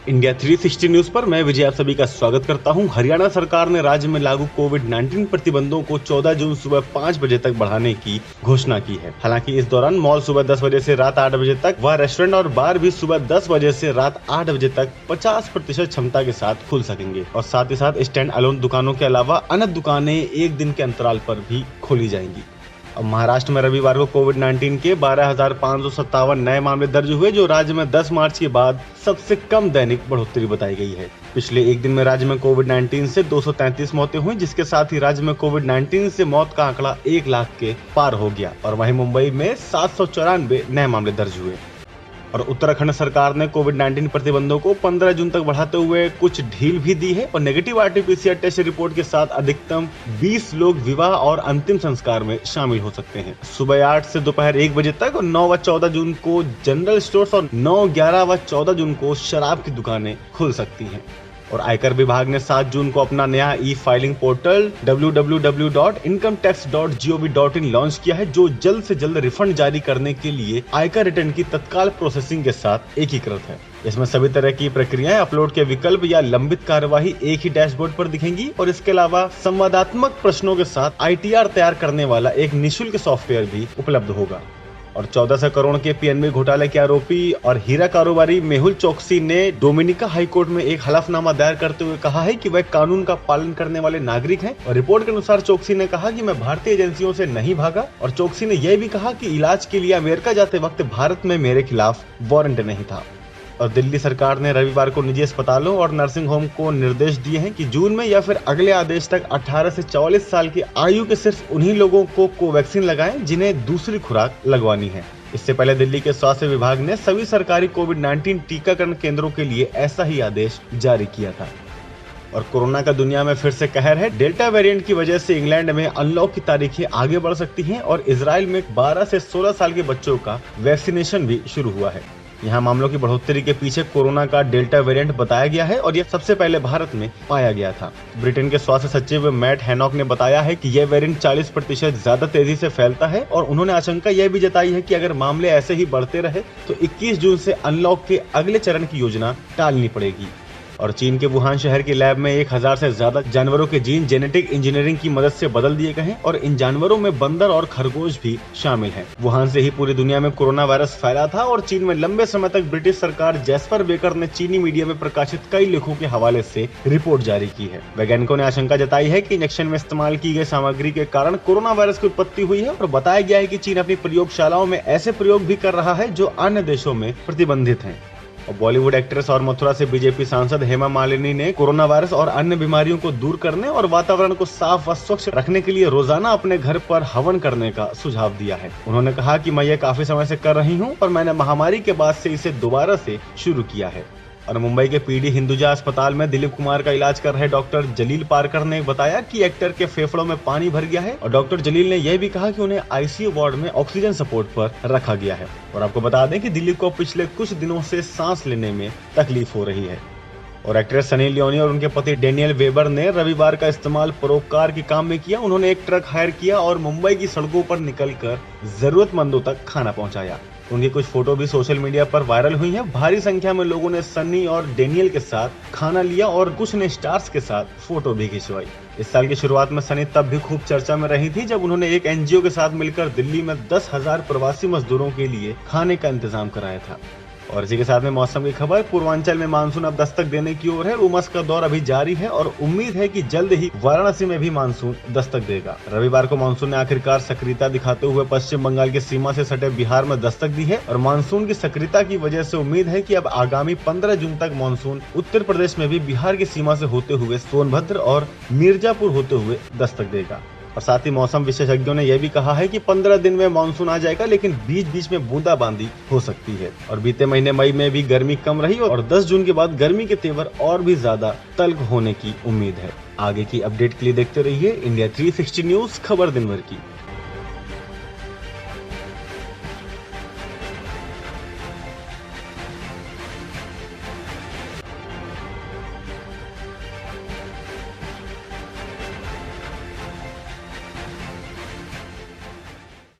India 360 news पर मैं विजय आप सभी का स्वागत करता हूं। हरियाणा सरकार ने राज्य में लागू कोविड-19 प्रतिबंधों को 14 जून सुबह 5 बजे तक बढ़ाने की घोषणा की है। हालांकि इस दौरान मॉल सुबह 10 बजे से रात 8 बजे तक व रेस्टोरेंट और बार भी सुबह 10 बजे से रात 8 बजे तक 50% क्षमता के साथ खुल सकेंगे और साथ ही साथ स्टैंड अलोन दुकानों के अलावा अन्य दुकानें एक दिन के अंतराल पर भी खोली जाएंगी। अब महाराष्ट्र में रविवार को कोविड-19 के 12,557 नए मामले दर्ज हुए, जो राज्य में 10 मार्च के बाद सबसे कम दैनिक बढ़ोतरी बताई गई है। पिछले एक दिन में राज्य में कोविड-19 से 233 मौतें हुई, जिसके साथ ही राज्य में कोविड-19 से मौत का आंकड़ा 1 लाख के पार हो गया और वहीं मुंबई में 794 नए मामले दर्ज हुए। और उत्तराखंड सरकार ने कोविड-19 प्रतिबंधों को 15 जून तक बढ़ाते हुए कुछ ढील भी दी है और नेगेटिव आरटी-पीसीआर टेस्ट रिपोर्ट के साथ अधिकतम 20 लोग विवाह और अंतिम संस्कार में शामिल हो सकते हैं। सुबह 8 से दोपहर 1 बजे तक और 9 व 14 जून को जनरल स्टोर्स और 9, 11 व 14 जून को शराब की दुकानें खुल सकती हैं। और आयकर विभाग ने 7 जून को अपना नया ई फाइलिंग पोर्टल www.incometax.gov.in लॉन्च किया है, जो जल्द से जल्द रिफंड जारी करने के लिए आयकर रिटर्न की तत्काल प्रोसेसिंग के साथ एकीकृत है। इसमें सभी तरह की प्रक्रियाएं, अपलोड के विकल्प या लंबित कार्यवाही एक ही डैशबोर्ड पर दिखेंगी और इसके अलावा संवादात्मक प्रश्नों के साथ ITR तैयार करने वाला एक निःशुल्क सॉफ्टवेयर भी उपलब्ध होगा। और 1400 करोड़ के पीएनबी घोटाले के आरोपी और हीरा कारोबारी मेहुल चोकसी ने डोमिनिका हाई कोर्ट में एक हलफनामा दायर करते हुए कहा है कि वह कानून का पालन करने वाले नागरिक हैं। और रिपोर्ट के अनुसार चोकसी ने कहा कि मैं भारतीय एजेंसियों से नहीं भागा और चोकसी ने यह भी कहा कि इलाज के लिए अमेरिका जाते वक्त भारत में मेरे खिलाफ वारंट नहीं था। और दिल्ली सरकार ने रविवार को निजी अस्पतालों और नर्सिंग होम को निर्देश दिए हैं कि जून में या फिर अगले आदेश तक 18 से 44 साल की आयु के सिर्फ उन्हीं लोगों को कोवैक्सीन लगाएं जिन्हें दूसरी खुराक लगवानी है। इससे पहले दिल्ली के स्वास्थ्य विभाग ने सभी सरकारी कोविड-19 टीकाकरण केंद्रों के लिए ऐसा ही आदेश जारी किया था। और कोरोना का दुनिया में फिर से कहर है। डेल्टा वेरिएंट की वजह से इंग्लैंड में अनलॉक की तारीखें आगे बढ़ सकती हैं और इजराइल में 12 से 16 साल के बच्चों का वैक्सीनेशन भी शुरू हुआ है। यहाँ मामलों की बढ़ोतरी के पीछे कोरोना का डेल्टा वेरिएंट बताया गया है और यह सबसे पहले भारत में पाया गया था। ब्रिटेन के स्वास्थ्य सचिव मैट हैनॉक ने बताया है कि यह वेरिएंट 40% ज्यादा तेजी से फैलता है और उन्होंने आशंका यह भी जताई है कि अगर मामले ऐसे ही बढ़ते रहे तो 21 जून से अनलॉक के अगले चरण की योजना टालनी पड़ेगी। और चीन के वुहान शहर की लैब में 1000 से ज्यादा जानवरों के जीन जेनेटिक इंजीनियरिंग की मदद से बदल दिए गए हैं और इन जानवरों में बंदर और खरगोश भी शामिल हैं। वुहान से ही पूरी दुनिया में कोरोना वायरस फैला था और चीन में लंबे समय तक ब्रिटिश सरकार जैस्पर बेकर ने चीनी मीडिया में प्रकाशित कई लेखों के हवाले से रिपोर्ट जारी की है। वैज्ञानिकों ने आशंका जताई है कि इंजेक्शन में इस्तेमाल की गई सामग्री के कारण कोरोना वायरस की उत्पत्ति हुई है और बताया गया है कि चीन अपनी प्रयोगशालाओं में ऐसे प्रयोग भी कर रहा है जो अन्य देशों में प्रतिबंधित हैं। और बॉलीवुड एक्ट्रेस और मथुरा से बीजेपी सांसद हेमा मालिनी ने कोरोना वायरस और अन्य बीमारियों को दूर करने और वातावरण को साफ व स्वच्छ रखने के लिए रोजाना अपने घर पर हवन करने का सुझाव दिया है। उन्होंने कहा कि मैं ये काफी समय से कर रही हूँ और मैंने महामारी के बाद से इसे दोबारा से शुरू किया है। और मुंबई के पीडी हिंदुजा अस्पताल में दिलीप कुमार का इलाज कर रहे डॉक्टर जलील पारकर ने बताया कि एक्टर के फेफड़ों में पानी भर गया है और डॉक्टर जलील ने यह भी कहा कि उन्हें आईसीयू वार्ड में ऑक्सीजन सपोर्ट पर रखा गया है। और आपको बता दें कि दिलीप को पिछले कुछ दिनों से सांस लेने में तकलीफ हो रही है। और एक्ट्रेस सनी लियोनी और उनके पति डेनियल वेबर ने रविवार का इस्तेमाल परोपकार के काम में किया। उन्होंने एक ट्रक हायर किया और मुंबई की सड़कों पर निकलकर जरूरतमंदों तक खाना पहुंचाया। उनकी कुछ फोटो भी सोशल मीडिया पर वायरल हुई हैं। भारी संख्या में लोगों ने सनी और डेनियल के साथ खाना लिया और कुछ ने स्टार्स के साथ फोटो भी खिंचवाई। इस साल की शुरुआत में सनी तब भी खूब चर्चा में रही थी जब उन्होंने एक एनजीओ के साथ मिलकर दिल्ली में 10,000 प्रवासी मजदूरों के लिए खाने का इंतजाम कराया था। और इसी के साथ में मौसम की खबर। पूर्वांचल में मानसून अब दस्तक देने की ओर है। उमस का दौर अभी जारी है और उम्मीद है कि जल्द ही वाराणसी में भी मानसून दस्तक देगा। रविवार को मानसून ने आखिरकार सक्रियता दिखाते हुए पश्चिम बंगाल की सीमा से सटे बिहार में दस्तक दी है और मानसून की सक्रियता की वजह से उम्मीद है कि अब आगामी 15 जून तक मानसून उत्तर प्रदेश में भी बिहार की सीमा से होते हुए सोनभद्र और मिर्जापुर होते हुए दस्तक देगा। और साथ ही मौसम विशेषज्ञों ने यह भी कहा है कि 15 दिन में मानसून आ जाएगा, लेकिन बीच बीच में बूंदाबांदी हो सकती है। और बीते महीने मई में भी गर्मी कम रही और 10 जून के बाद गर्मी के तेवर और भी ज्यादा तल्ख होने की उम्मीद है। आगे की अपडेट के लिए देखते रहिए इंडिया 360 न्यूज, खबर दिन भर की।